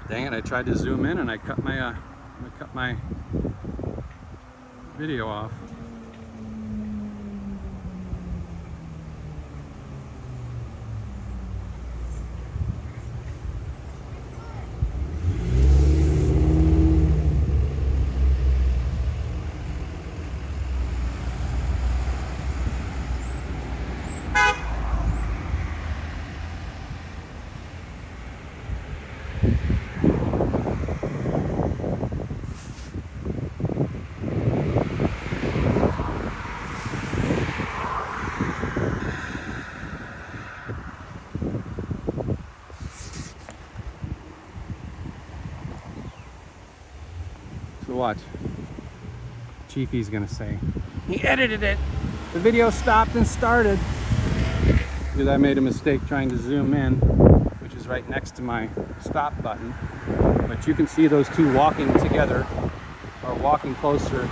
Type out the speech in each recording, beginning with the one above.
Dang it, I tried to zoom in and I cut my video off. So watch. Chiefy's gonna say, he edited it. The video stopped and started because I made a mistake trying to zoom in, which is right next to my stop button. But you can see those two walking together or walking closer.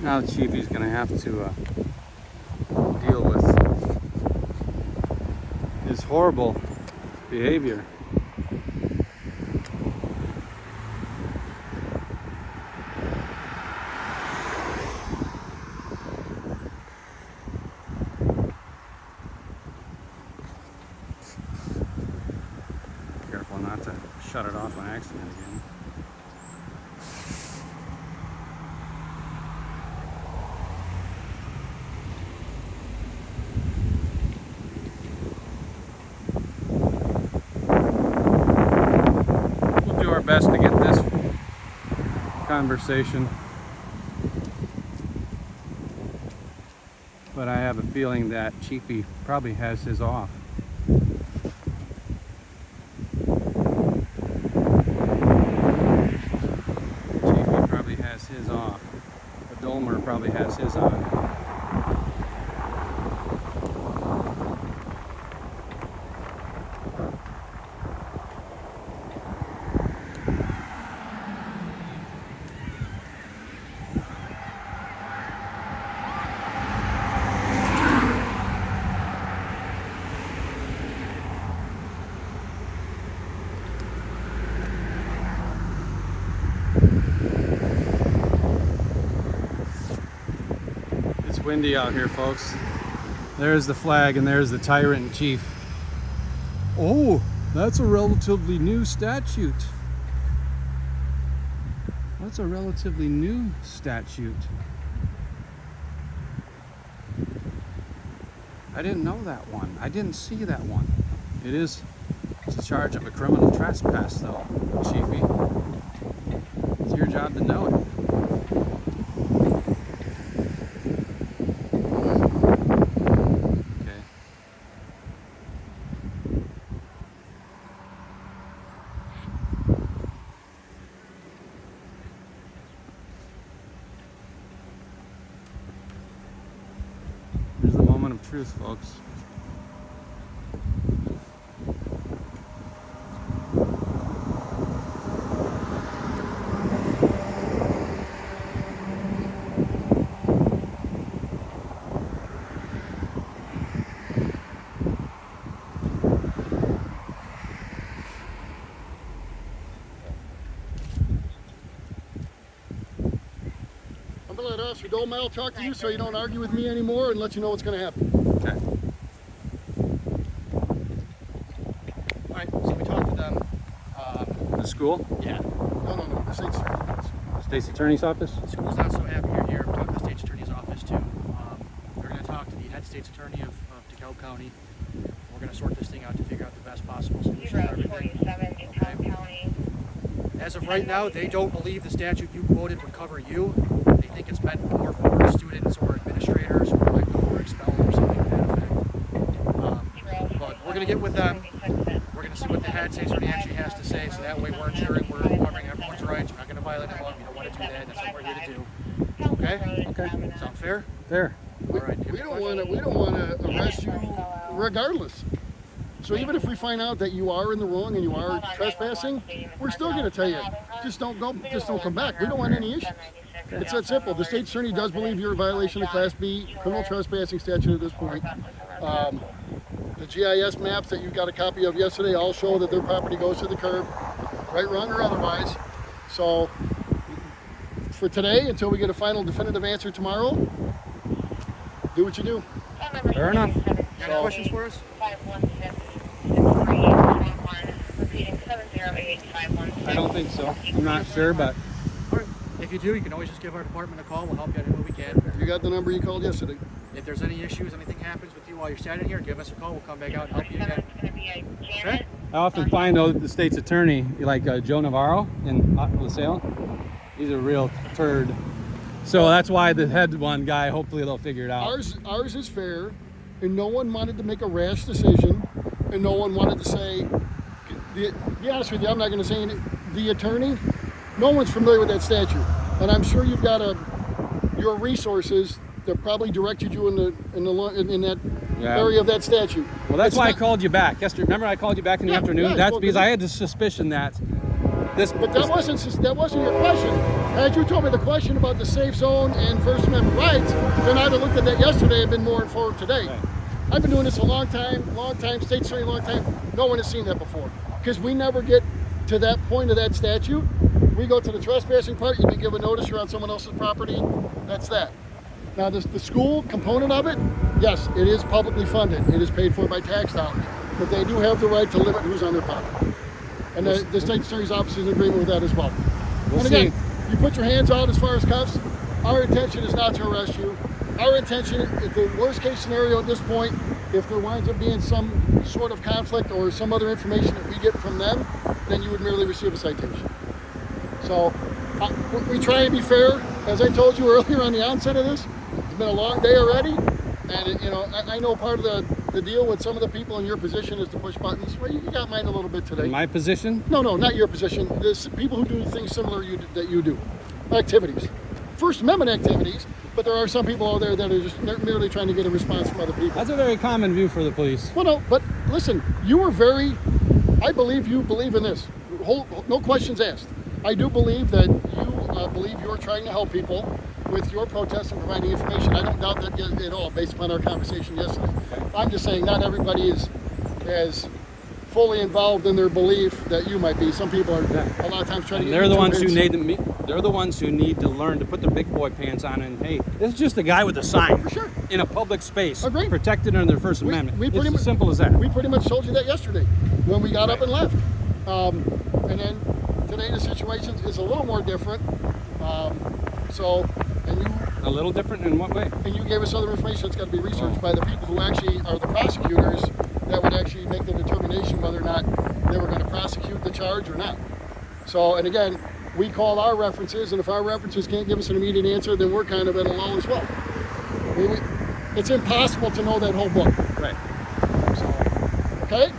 Now the Chiefy's gonna have to deal with his horrible behavior. Careful not to shut it off on accident again. Best to get this conversation, but I have a feeling that Chiefy probably has his off. Chiefy probably has his off. The Dolmer probably has his on. Windy out here, folks. There's the flag and there's the tyrant in chief. Oh, that's a relatively new statute. That's a relatively new statute. I didn't know that one. I didn't see that one. It's a charge of a criminal trespass though, Chiefy. It's your job to know it. Here's the moment of truth, folks. I'm gonna let Officer Dolmel talk to you so you don't argue with me anymore and let you know what's gonna happen. Okay. All right, so we talked to them. The school? Yeah. No, the state's State's Attorney's Office? The school's not so happy you're here. We talked to the state's attorney's office too. We're going to talk to the head state's attorney of DeKalb County. We're going to sort this thing out to figure out the best possible solution for everything. 47, DeKalb County. As of right now, they don't believe the statute you quoted would cover you. They think it's meant more for students or administrators who might go or expelled or something to that effect. But we're going to get with them. We're going to see what the head state's attorney actually has to say, so that way we're ensuring we're covering everyone's rights. We're not going to violate the law. We don't want to do that. That's what we're here to do. Okay? Okay. Sound fair? Fair. All right. We don't want to arrest you regardless. So even if we find out that you are in the wrong and you are trespassing, we're still going to tell you, just don't come back. We don't want any issues. It's that simple. The state attorney does believe you're in violation of Class B criminal trespassing statute at this point. The GIS maps that you got a copy of yesterday all show that their property goes to the curb, right, wrong, or otherwise. So for today, until we get a final definitive answer tomorrow, do what you do. Fair enough. Got any questions for us? I don't think so. I'm not sure, but All right. If you do, you can always just give our department a call. We'll help you out any way we can. You got the number you called yesterday. If there's any issues, anything happens with you while you're standing here, give us a call. We'll come back out and help you again. Okay? I often find though that the state's attorney, like Joe Navarro in LaSalle, he's a real turd. So that's why the head one guy, hopefully they'll figure it out. Ours is fair, and no one wanted to make a rash decision, and no one wanted to say, to be honest with you, I'm not going to say anything. The attorney, no one's familiar with that statute, and I'm sure you've got your resources that probably directed you in that area of that statute. Well, that's why I called you back yesterday. Remember, I called you back in the afternoon. Yeah, That's because I had the suspicion that this. But that wasn't your question. Had you told me the question about the safe zone and First Amendment rights, then I'd have looked at that yesterday and been more informed today. Right. I've been doing this a long time, state attorney, long time. No one has seen that before. Because we never get to that point of that statute. We go to the trespassing part, you can give a notice you're on someone else's property, that's that. Now the school component of it, yes, it is publicly funded. It is paid for by tax dollars. But they do have the right to limit who's on their property. And the state attorney's office is in agreement with that as well. We'll and again, see. you put your hands out as far as cuffs. Our intention is not to arrest you. Our intention, if the worst case scenario at this point, if there winds up being some sort of conflict or some other information that we get from them, then you would merely receive a citation. So we try and be fair. As I told you earlier on the onset of this, it's been a long day already. And I know part of the deal with some of the people in your position is to push buttons. Well, you got mine a little bit today. In my position? No, not your position. There's people who do things similar that you do. Activities. First Amendment activities, but there are some people out there that are just merely trying to get a response from other people. That's a very common view for the police. Well, no, but listen, I believe you believe in this. No questions asked. I do believe that you believe you're trying to help people with your protests and providing information. I don't doubt that at all, based upon our conversation yesterday. I'm just saying not everybody is as fully involved in their belief that you might be. Some people are a lot of times trying to. They're the ones who they're the ones who need to learn to put their big boy pants on. And hey, this is just a guy with a sign For sure. in a public space, Agreed. protected under their First Amendment. We pretty It's much, as simple as that. We pretty much told you that yesterday when we got up and left. And then today the situation is a little more different. A little different in what way? And you gave us other information that's got to be researched by the people who actually are the prosecutors that would actually make the determination whether or not they were going to prosecute the charge or not. So, and again, we call our references, and if our references can't give us an immediate answer, then we're kind of at a lull as well. It's impossible to know that whole book. Right. So, okay?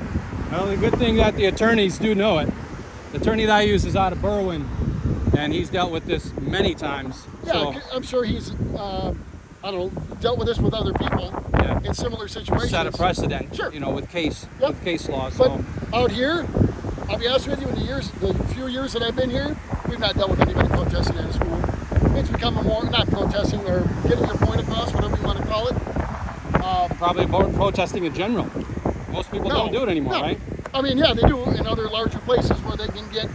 Well, the good thing that the attorneys do know it. The attorney that I use is out of Berwyn, and he's dealt with this many times. Yeah, So I'm sure he's, dealt with this with other people in similar situations. set a precedent, Sure. with case law. But So out here, I'll be honest with you, in the few years that I've been here, we've not dealt with anybody protesting at a school. It's become not protesting or getting your point across, whatever you want to call it. probably more protesting in general. Most people don't do it anymore, no. right? I mean, yeah, they do in other larger places where they can get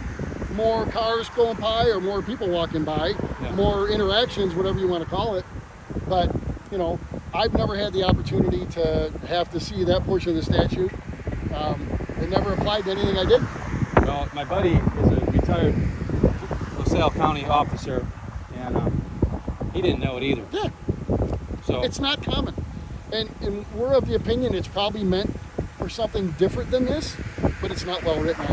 more cars going by or more people walking by, more interactions, whatever you want to call it. But, I've never had the opportunity to have to see that portion of the statute. It never applied to anything I did. Well, my buddy is a retired LaSalle County officer, and he didn't know it either. Yeah, So it's not common. And we're of the opinion it's probably meant for something different than this, but it's not well written.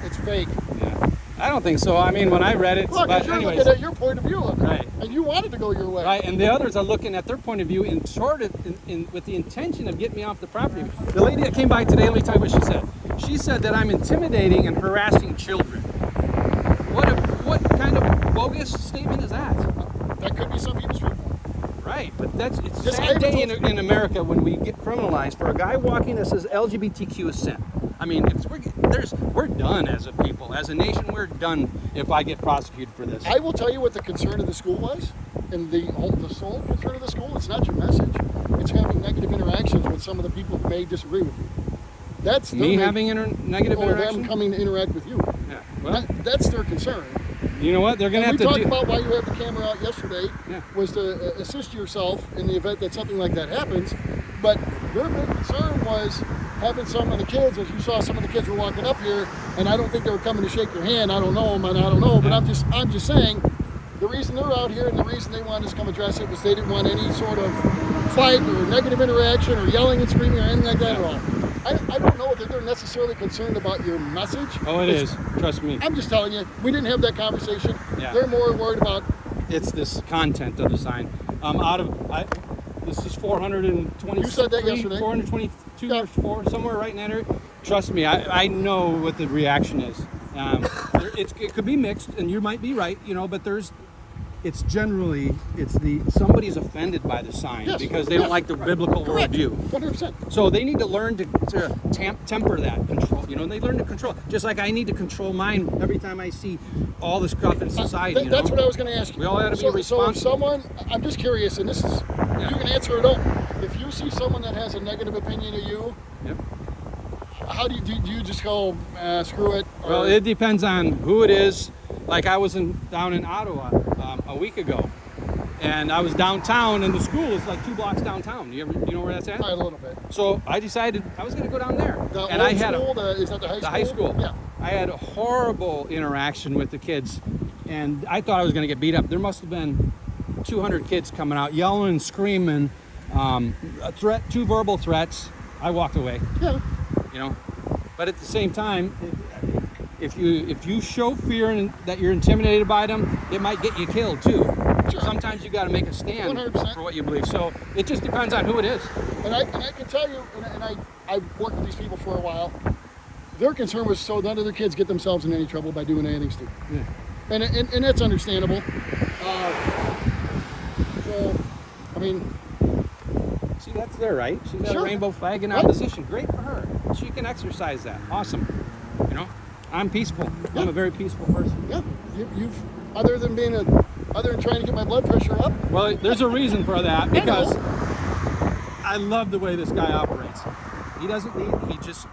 It's vague. yeah, I don't think so. I mean, when I read it, Look, but you're anyways, looking at your point of view of it, Right. and you wanted to go your way. right, and the others are looking at their point of view in sort of with the intention of getting me off the property. The lady that came by today, let me tell you what she said. She said that I'm intimidating and harassing children. What kind of bogus statement is that? That could be some people's viewpoint. Right, but it's a Just sad day I in America when we get criminalized for a guy walking that says LGBTQ is sin. I mean, we're done as a people, as a nation. We're done if I get prosecuted for this. I will tell you what the concern of the school was, and the sole concern of the school. It's not your message; it's having negative interactions with some of the people who may disagree with you. That's their Me main- having negative or interaction. them coming to interact with you. Yeah. Well, That's their concern. you know what? They're gonna And have we to talked do. about why you had the camera out yesterday Yeah. was to assist yourself in the event that something like that happens. But their big concern was having some of the kids, as you saw, some of the kids were walking up here, and I don't think they were coming to shake your hand. I don't know them, and I don't know, but Yeah. I'm just saying, the reason they're out here and the reason they wanted us to come address it was they didn't want any sort of fight or negative interaction or yelling and screaming or anything like that at all. I don't know that they're necessarily concerned about your message. Oh, it is. Trust me. I'm just telling you, we didn't have that conversation. Yeah. They're more worried about It's this content of the sign. This is 420. You said that yesterday. 422 Yeah. or 4, somewhere right in that area. Trust me, I know what the reaction is. It could be mixed, and you might be right, but somebody's offended by the sign Yes. because they don't like the biblical correct. worldview. 100%. So they need to learn to temper that control. They learn to control. Just like I need to control mine every time I see all this stuff in society. That's what I was going to ask you. We all gotta be So if responsible. someone, I'm just curious, and this is, Yeah. you can answer or don't. If you see someone that has a negative opinion of you, Yep. how do you just go, screw it? Well, or- it depends on who it is. Like I was down in Ottawa a week ago, and I was downtown, and the school is like 2 blocks downtown. You know where that's at? a little bit. So I decided I was going to go down there, The and old I had school, is that the high school? the high school. Yeah. I had a horrible interaction with the kids, and I thought I was going to get beat up. There must have been 200 kids coming out, yelling and screaming, two verbal threats. I walked away. Yeah. But at the same time, if you show fear and that you're intimidated by them, it might get you killed too. Sure. Sometimes you got to make a stand 100%. for what you believe. So it just depends on who it is. And I can tell you, I've worked with these people for a while. Their concern was so none of their kids get themselves in any trouble by doing anything stupid. Yeah. And that's understandable. So, I mean, See, that's their right. She's got Sure. a rainbow flag in Right. opposition. Great for her. She can exercise that. Awesome. I'm peaceful. I'm Yeah. a very peaceful person. yeah, you've other than trying to get my blood pressure up. Well, there's a reason for that because I love the way this guy operates. He just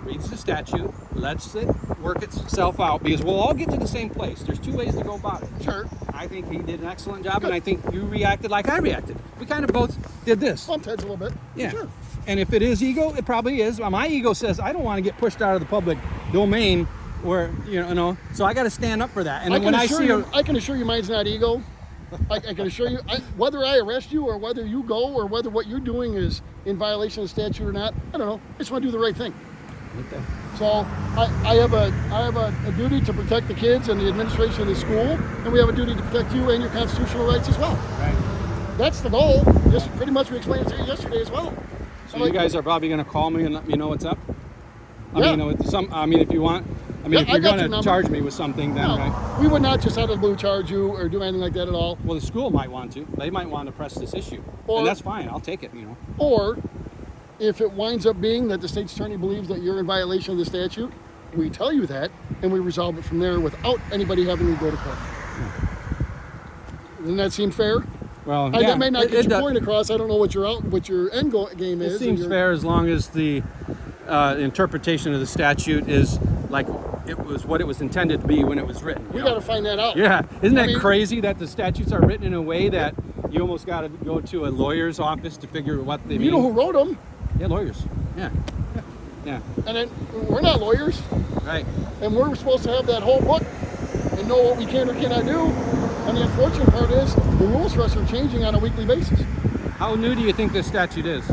reads the statute, lets it work itself out because we'll all get to the same place. There's 2 ways to go about it. Sure. I think he did an excellent job, and I think you reacted like I reacted. We kind of both did this. Bumped heads a little bit. Yeah. Sure. And if it is ego, it probably is. My ego says I don't want to get pushed out of the public domain where, so I got to stand up for that. And when I see I can assure you mine's not ego. I can assure you, whether I arrest you or whether you go or whether what you're doing is in violation of statute or not, I don't know. I just want to do the right thing. Okay. So I have a duty to protect the kids and the administration of the school, and we have a duty to protect you and your constitutional rights as well. Right. That's the goal. Just pretty much we explained it to you yesterday as well. So you guys are probably going to call me and let me know what's up? Yeah. If you want, Yeah, if I you're got going your to number. charge me with something, then, No, right? we would not just out of the blue charge you or do anything like that at all. Well, the school might want to. They might want to press this issue. Or- And that's fine. I'll take it, Or if it winds up being that the state's attorney believes that you're in violation of the statute, we tell you that and we resolve it from there without anybody having to go to court. Doesn't that seem fair? Well, That may not get your does. point across. I don't know what your end game is. It and seems your- fair as long as the interpretation of the statute is like it was what it was intended to be when it was written. We got to find that out. Yeah, isn't I that mean- crazy that the statutes are written in a way that you almost got to go to a lawyer's office to figure what they mean? You know who wrote them, Yeah, lawyers. Yeah. and then we're not lawyers, Right. and we're supposed to have that whole book and know what we can or cannot do. And the unfortunate part is the rules for us are changing on a weekly basis. How new do you think this statute is?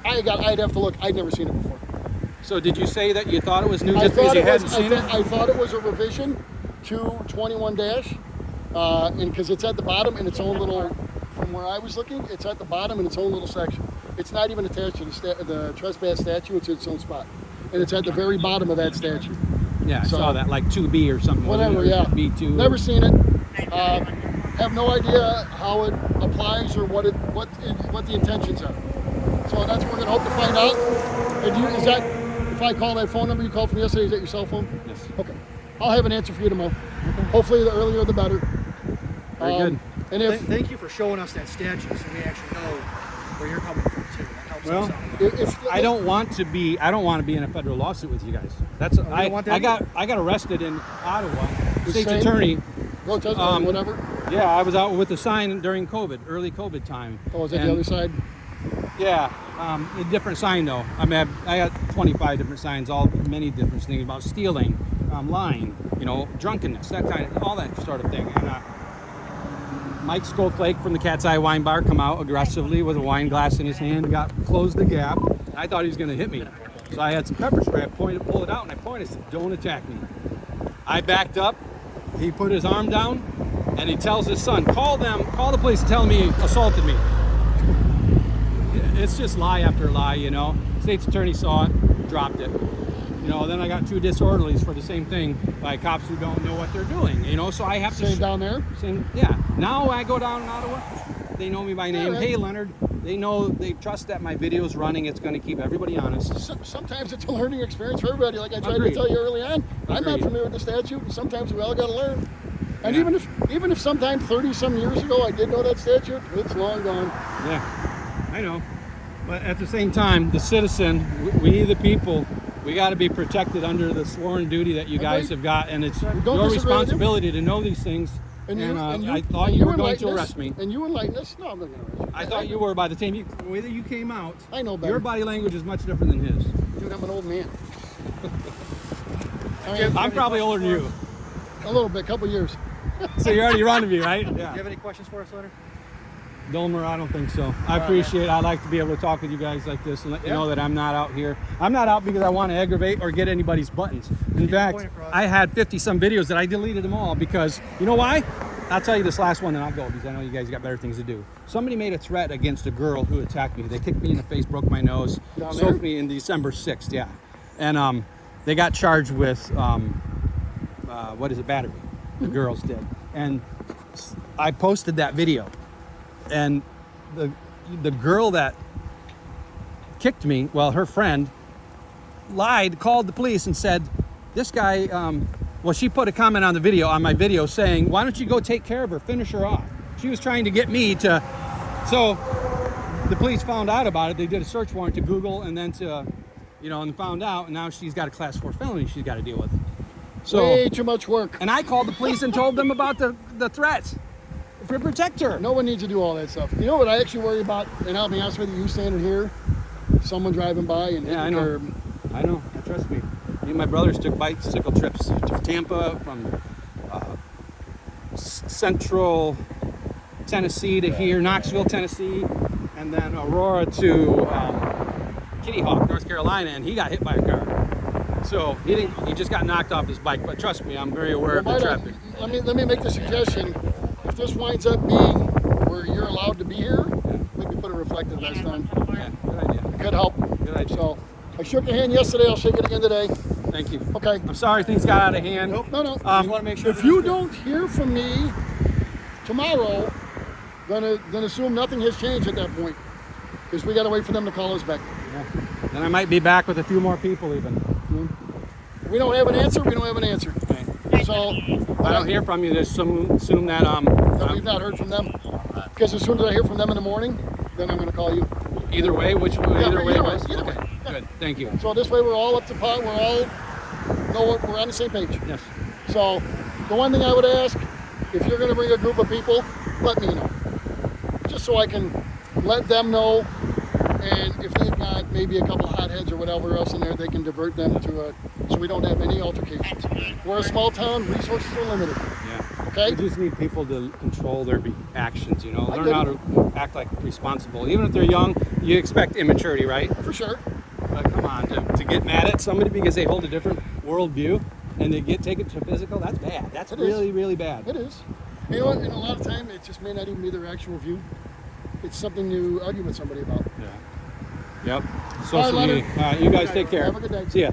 I'd have to look. I'd never seen it before. So did you say that you thought it was new I just because thought you it hadn't was. seen it? I thought it was a revision 221 dash, and because it's at the bottom in its own little, from where I was looking, it's at the bottom in its own little section. It's not even attached to the trespass statute, it's its own spot. And it's at the very bottom of that statute. Yeah, I So- saw that, like 2B or something. Whatever, wasn't it? yeah. B2. Never seen it. Have no idea how it applies or what the intentions are. So that's what we're gonna hope to find out. And is that, if I call that phone number you called from yesterday, is that your cell phone? Yes. Okay. I'll have an answer for you tomorrow. Hopefully the earlier the better. Very good. And if, Thank you for showing us that statute so we actually know where you're coming from too. That helps Well, us out a lot. if I don't want to be in a federal lawsuit with you guys. That's don't want that I got arrested in Ottawa. The State's same? attorney. protest Um, or whatever. Yeah, I was out with a sign during COVID, early COVID time. Oh, is that And- the other side? Yeah, a different sign though. I mean, I got 25 different signs, all many different things about stealing, lying, drunkenness, that kind of, all that sort of thing. And Mike Scoflake from the Cat's Eye Wine Bar come out aggressively with a wine glass in his hand, closed the gap. And I thought he was going to hit me, so I had some pepper spray. I pulled it out, and I pointed, said, "Don't attack me." I backed up. He put his arm down, and he tells his son, call the police, and tell him he assaulted me." It's just lie after lie, State's attorney saw it, dropped it. Then I got 2 disorderlies for the same thing by cops who don't know what they're doing, So I have to. Same down there? Yeah. Now I go down in Ottawa. They know me by name. right. Hey, Leonard. They trust that my video's running. It's going to keep everybody honest. Sometimes it's a learning experience for everybody. Like I tried Agreed. to tell you early on, I'm not Agreed. familiar with the statute, and sometimes we all got to learn. And Yeah. even if sometime 30 some years ago I did know that statute, it's long gone. Yeah, I know. But at the same time, the citizen, we the people, we got to be protected under the sworn duty that you guys Agreed. have got, and it's don't your disagree with you. responsibility to know these things. And, I thought you were going to arrest me. And you enlighten us? No, I'm not going to arrest you. I thought you were by the time the way that you came out. I know better. Your body language is much different than his. Dude, I'm an old man. I mean, I'm probably older than you, a little bit, couple years. so you're already running me, right? Do you have any questions for us, Leonard? Dolmer, I don't think so. I appreciate it. I like to be able to talk with you guys like this and let you Yeah. know that I'm not out here. I'm not out because I want to aggravate or get anybody's buttons. In fact, point across. I had 50 some videos that I deleted them all because, you know why? I'll tell you this last one, then I'll go because I know you guys got better things to do. Somebody made a threat against a girl who attacked me. They kicked me in the face, broke my nose, Down soaked there? me in December 6th, yeah. And they got charged with, battery. The girls did. And I posted that video. And the girl that kicked me, well, her friend lied, called the police and said, this guy, she put a comment on my video saying, why don't you go take care of her, finish her off? She was trying to get me to, so the police found out about it. They did a search warrant to Google and then and found out, and now she's got a class 4 felony she's got to deal with. So, Way too much work. and I called the police and told them about the threats to protect her. No one needs to do all that stuff. You know what I actually worry about, and I'll be honest with you standing here, someone driving by and Yeah, hitting I the know. curb. I know. Trust me. Me and my brothers took bicycle trips to Tampa from central Tennessee to here, Knoxville, Tennessee, and then Aurora to Kitty Hawk, North Carolina, and he got hit by a car. So he just got knocked off his bike. But trust me, I'm very aware of the traffic. Let me make the suggestion. If this winds up being where you're allowed to be here, maybe put a reflective vest on. Yeah, good idea. Could help. Good idea. So I shook your hand yesterday. I'll shake it again today. Thank you. Okay. I'm sorry things got out of hand. Nope. No. Just want to make sure. If you don't hear from me tomorrow, then assume nothing has changed at that point, because we got to wait for them to call us back. Yeah. Then I might be back with a few more people even. We don't have an answer. We don't have an answer. So If I don't hear from you, just assume that that we've not heard from them, because as soon as I hear from them in the morning, then I'm going to call you. either way, either way it was? either way. Okay, good. Thank you. So this way we're all up to par. We're all we're on the same page. Yes. So the one thing I would ask, if you're going to bring a group of people, let me know, just so I can let them know. And if they've got maybe a couple hotheads or whatever else in there, they can divert them to so we don't have any altercations. We're a small town, resources are limited. Yeah. Okay? We just need people to control their actions, I learn get how to act like responsible. Even if they're young, you expect immaturity, right? For sure. But come on, to get mad at somebody because they hold a different worldview, and they take it to physical, that's bad. That's It really, is. really bad. It is. You know what? And a lot of time, it just may not even be their actual view. It's something you argue with somebody about. Yeah. Yep. All right, Social Leonard. media. All right, you guys Okay, take care. have a good day. See ya.